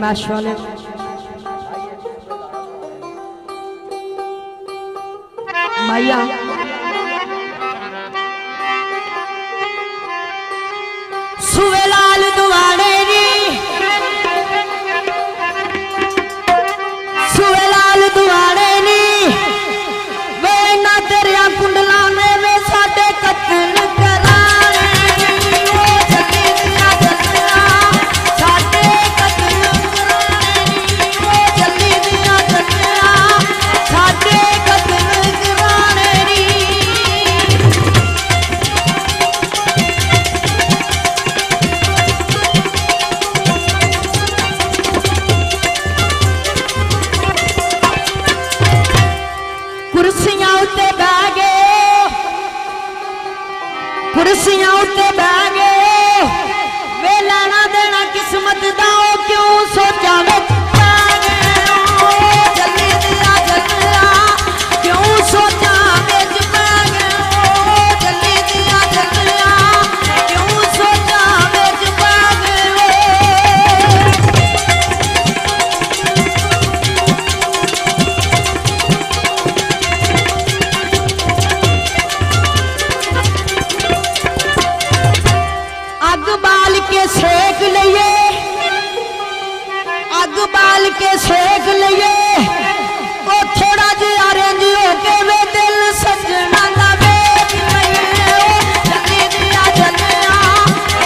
फरमाइश वाले मैया सुवेलाल दुआरे री सुवेलाल दुआरे नी वे ना तेरे कुंडला ने वे साडे कत्ल कराने ओ जल्दी दिया जल्दिया साडे कत्ल कराने ओ जल्दी दिया जल्दिया साडे कत्ल कराने री कुर्सियां उत्ते बह गए कुर्सियां उत्ते बह गए वे लेना देना किस्मत दा क्यों सोचा वे जल्दी दिया जल्दिया क्यों सोचा बेच पै गए जल्दी दिया जल्दिया क्यों सोचा बेच पै गए अग बाल के सेक लिए अग बाल के सेक लिए वो थोड़ा जिहा रेंज होके वे दिल सजना दा वेच लइए जल्दी दिया जल्दिया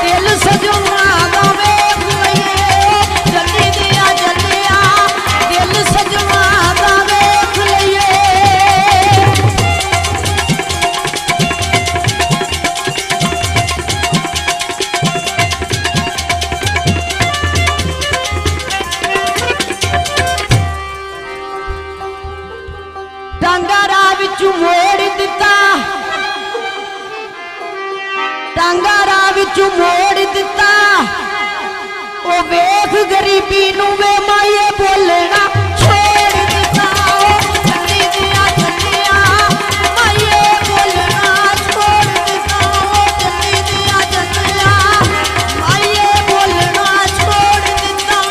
दिल सजना दा वेच लइए जल्दी दिया जल्दिया दिल सजना दा वेच लइए टांगारा विचू मोड़ दिता टांगारा विचू मोड़ दिता ओ वेख गरीबी नू वे माये बोलना छोड़ दिता जल्दी दिया जल्दिया माये बोलना छोड़ दिता जल्दी दिया जल्दिया माये बोलना छोड़ दिता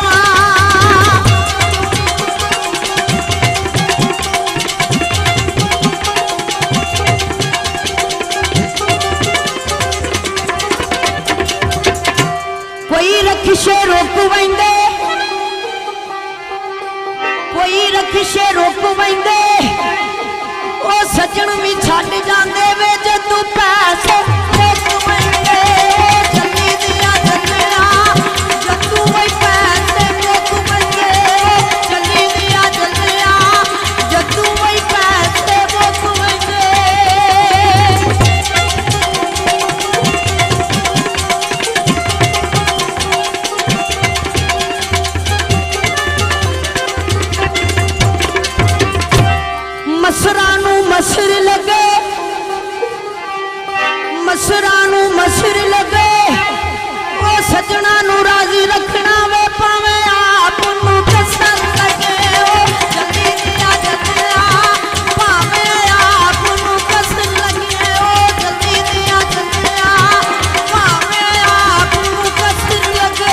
कोई रखिशे रोक वंदे कोई रखिशे रोक वंदे ओ सजन भी छड़ जांदे वे जदू पैसे रोक वंदे जल्दी दिया जल्दिया जदू वही पैसे रोक वंदे जल्दी दिया जल्दिया जदू वही पैसे रोक वंदे मसरानू मसर लगे मसरानू मसर लगे वो सजना नू राजी रखना वे पावे आप नू कसर लगे ओ जल्दी दिया जल्दिया पावे आप नू कसर लगे ओ जल्दी दिया जल्दिया पावे आप नू कसर लगे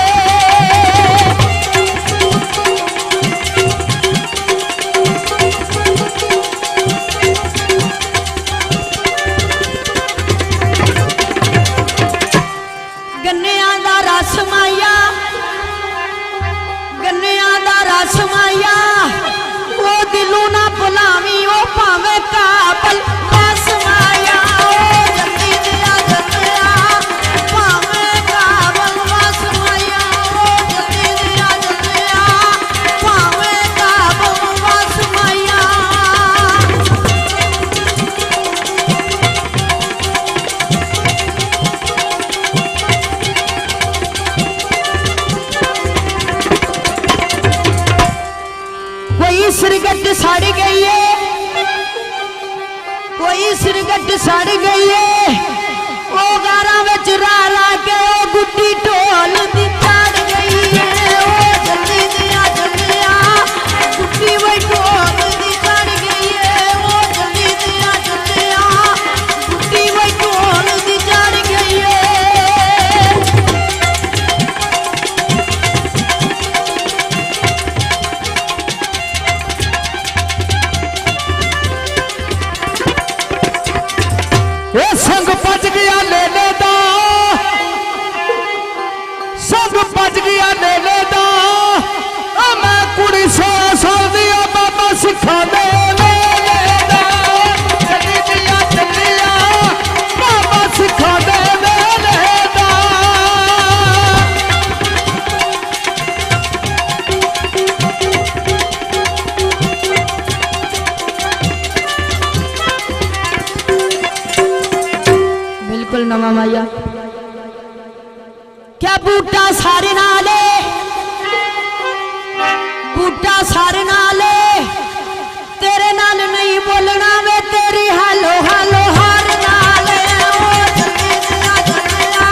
गन्नियां दा रस माया गन्नियां दा रस माया वो दिलों ना भुलावी ओ भावे काबल बस माया ओ जल्दी दिया जल्दिया भावे काबल बस माया ओ जल्दी दिया जल्दिया भावे काबल बस माया कोई सिरगट सड़ गई है कोई सिरगट सड़ गई है वो गारा विच रह रह के वो गुड्डी ढोल दी चढ़ गई है ओ जल्दी दिया जल्दिया गुड्डी वही ढोल दी चढ़ गई है ओ जल्दी दिया जल्दिया गुड्डी वही ढोल दी चढ़ गई है सिखा दे मेले दा चली दिया चलिया बाबा सिखा दे मेले दा। बिल्कुल नवा माया क्या बूटा सारे नाले बूटा सारे नाले तेरे नाल नहीं बोलना वे तेरी हालो हालो हार नाले ओ जल्दी दिया चलिया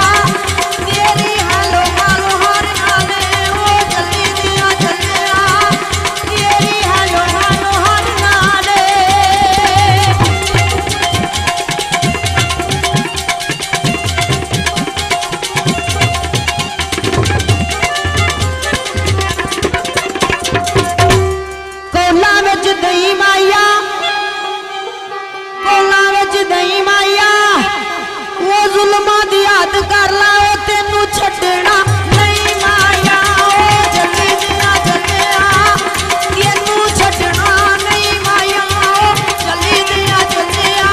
तेरी हालो हालो हार नाले ओ जल्दी दिया चलिया तेरी हालो हालो हार नाले। दही माया कोला विच दही माया वो जुल्मा दी याद कर ला तेनू छड्डना नहीं माया ओ जल्दी दिया चलिया तेनू छड्डना नहीं माया ओ जल्दी दिया चलिया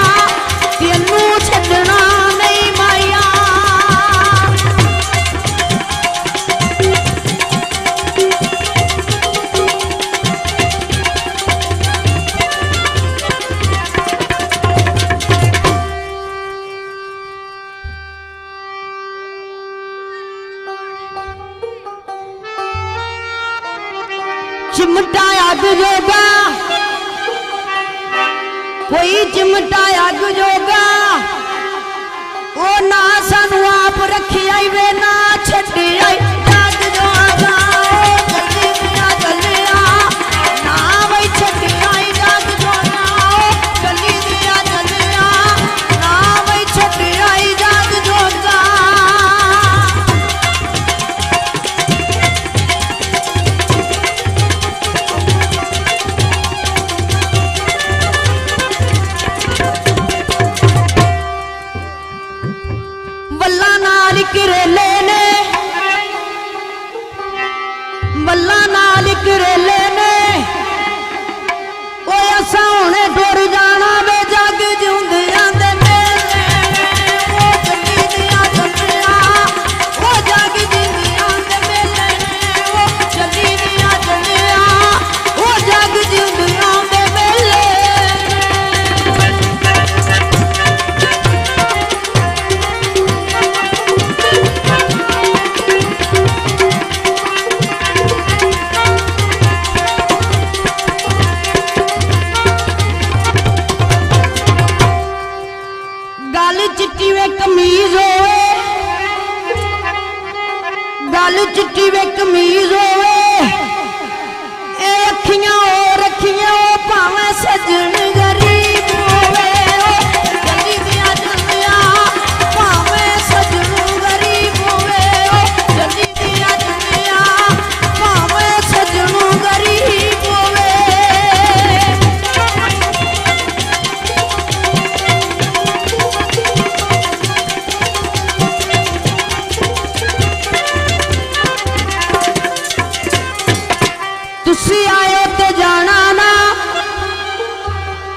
तेनू छड्डना नहीं माया। चिमटा अग जोगा कोई चिमटा अग जोगा वो ना सानू आप रखी आई वे ना छड्डी आई जग जोगा ओ जल्दी दिया चलिया ना वही छड्डी आई जग जोगा ओ जल्दी दिया चलिया ना वही छड्डी आई जग जोगा। वल्ला नाल करेले ने वल्ला नाल करेले ने ओ असा हुणे टुर जाना वे जग जिउंदियां दे मेले ओ जल्दी दिया चलिया ओ जग जिउंदियां दे मेले ओ जल्दी दिया चलिया ओ जग जिउंदियां दे मेले। गल चिट्टी वे कमीज होवे गल चिट्टी वे कमीज होवे ए अखियां ओ रखियां ओ भावें सजन गरीब होवे ओ जल्दी दिया चलिया भावें सजन गरीब होवे ओ जल्दी दिया चलिया भावें सजन गरीब होवे। तुसी आयो ते जाना ना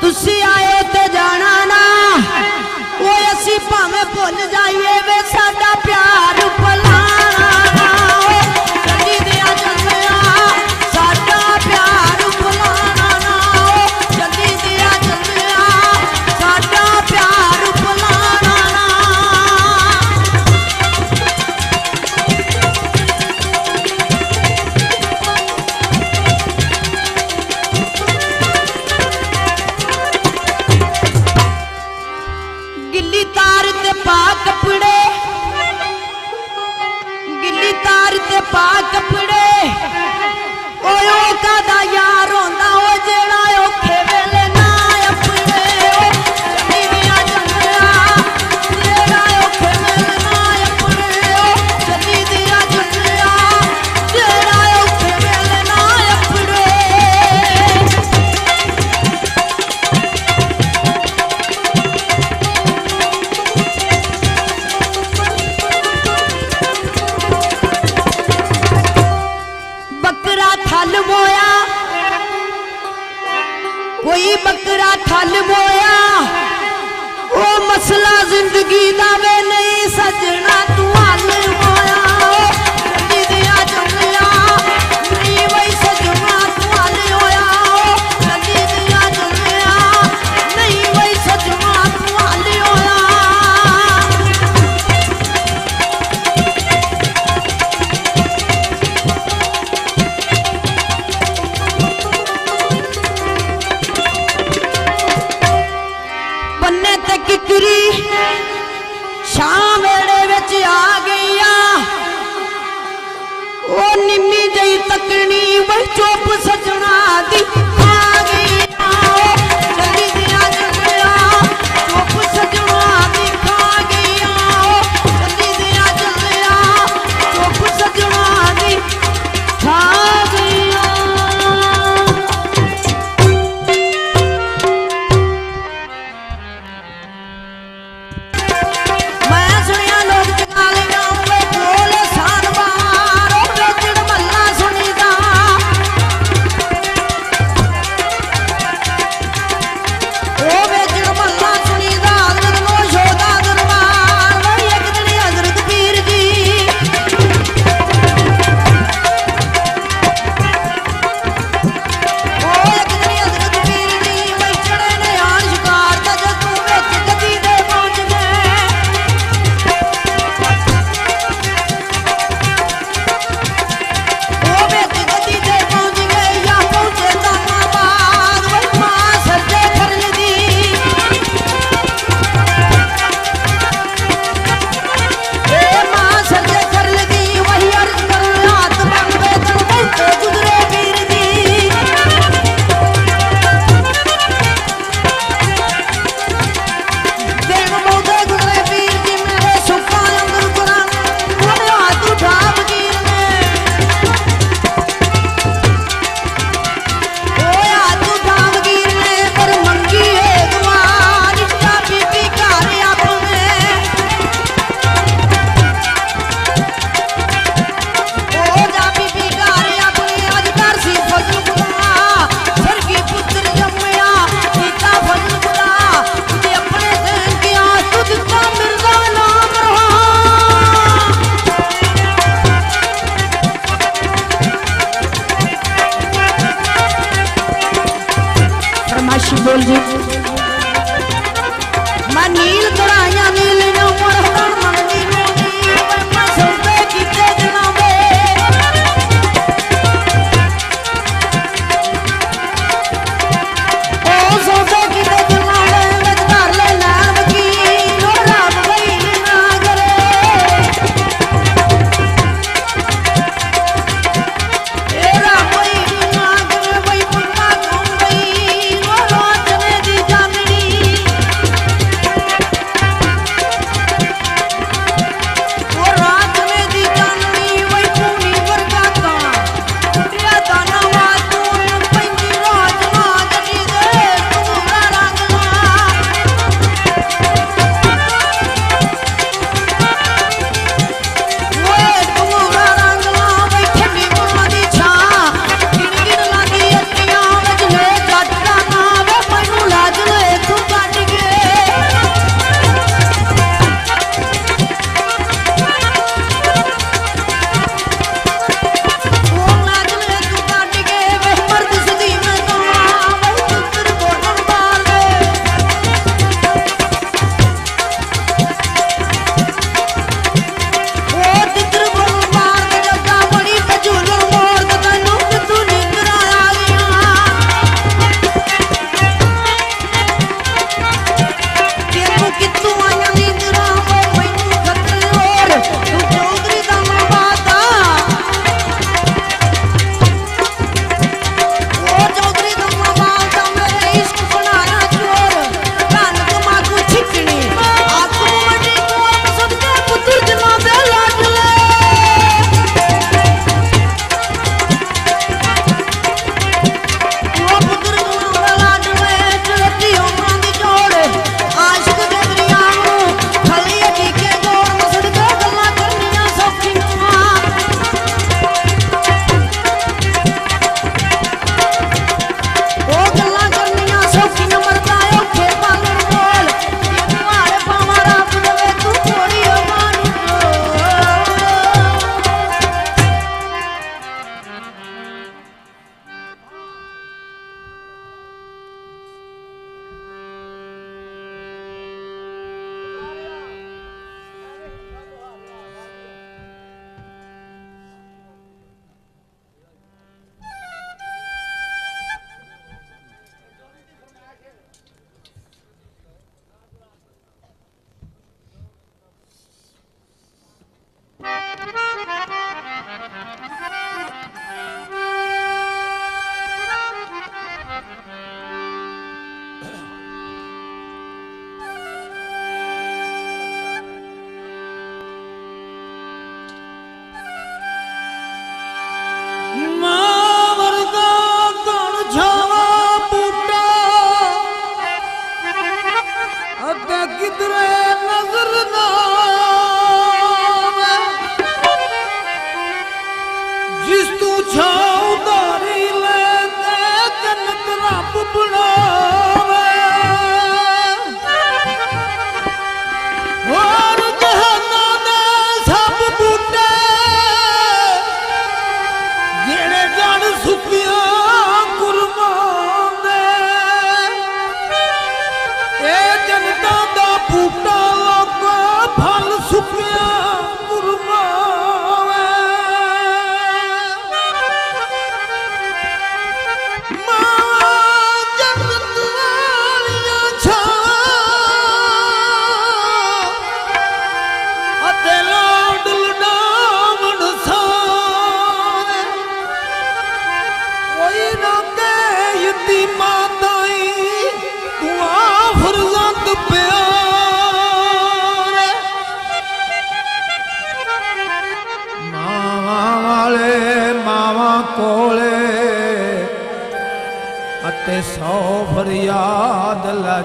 तुसी आयो ते जाना ना वो असी भावें भुल जाइए वे साडा प्यार भुलाना ना ओ जल्दी दिया चलिया साडा प्यार भुलाना ना ओ जल्दी दिया चलिया साडा प्यार भुलाना ना। गिल्ली तार ते पा कपड़े ठल बोया ओ मसला जिंदगी दा वे नहीं सजना तू हल होया गड्डी दिया जमया नहीं वही सजना तू हल होया गड्डी दिया जमया नहीं वही सजना तू हल होया किकरी शाम वेड़े विच आ गई ओ निम्मी जई तकनी वही चुप सजना दी आ गई जल्दी दिया जमया चुप सजना दी खा गई जल्दी दिया जमया चुप सजना दी खा गई बोल जी मैं नील तराया नील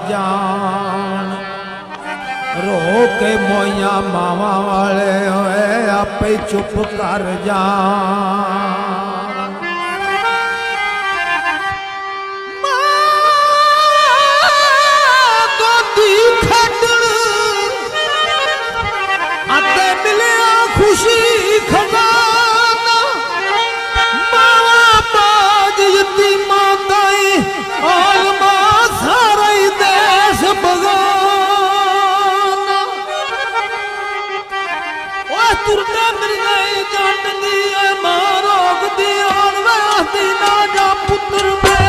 जान रो के मोइया मावा वाले होए आपे चुप कर जान गोदी खटण आते मिलिया खुशी खजाना मावा बाज यतीमा ताई आलमा सारा ही देश बगाना ओए तुरने मिल गई जाननी है मारोग दी और वैसी ना जा पुत्र मेरा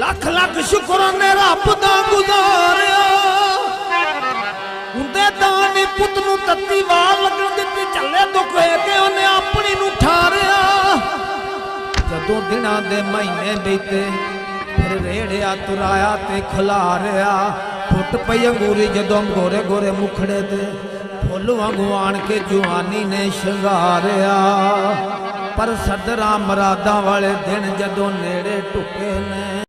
लख लख शुक्र ने रब दा गुजारिया उंदे दानी पुत नूं तत्ती वार लगन दित्ती चले दुख है कि उन्हें अपनी नूं ठारिया जदों दिनां दे महीने बीते फिर रेड़िया तुराया ते खिलारिया फुट पई अंगूरी जदों गोरे गोरे मुखड़े ते फुल वांगू आण के जवानी ने शंगारिया पर सदरा मरादा वाले दिन जदों नेड़े टुके ने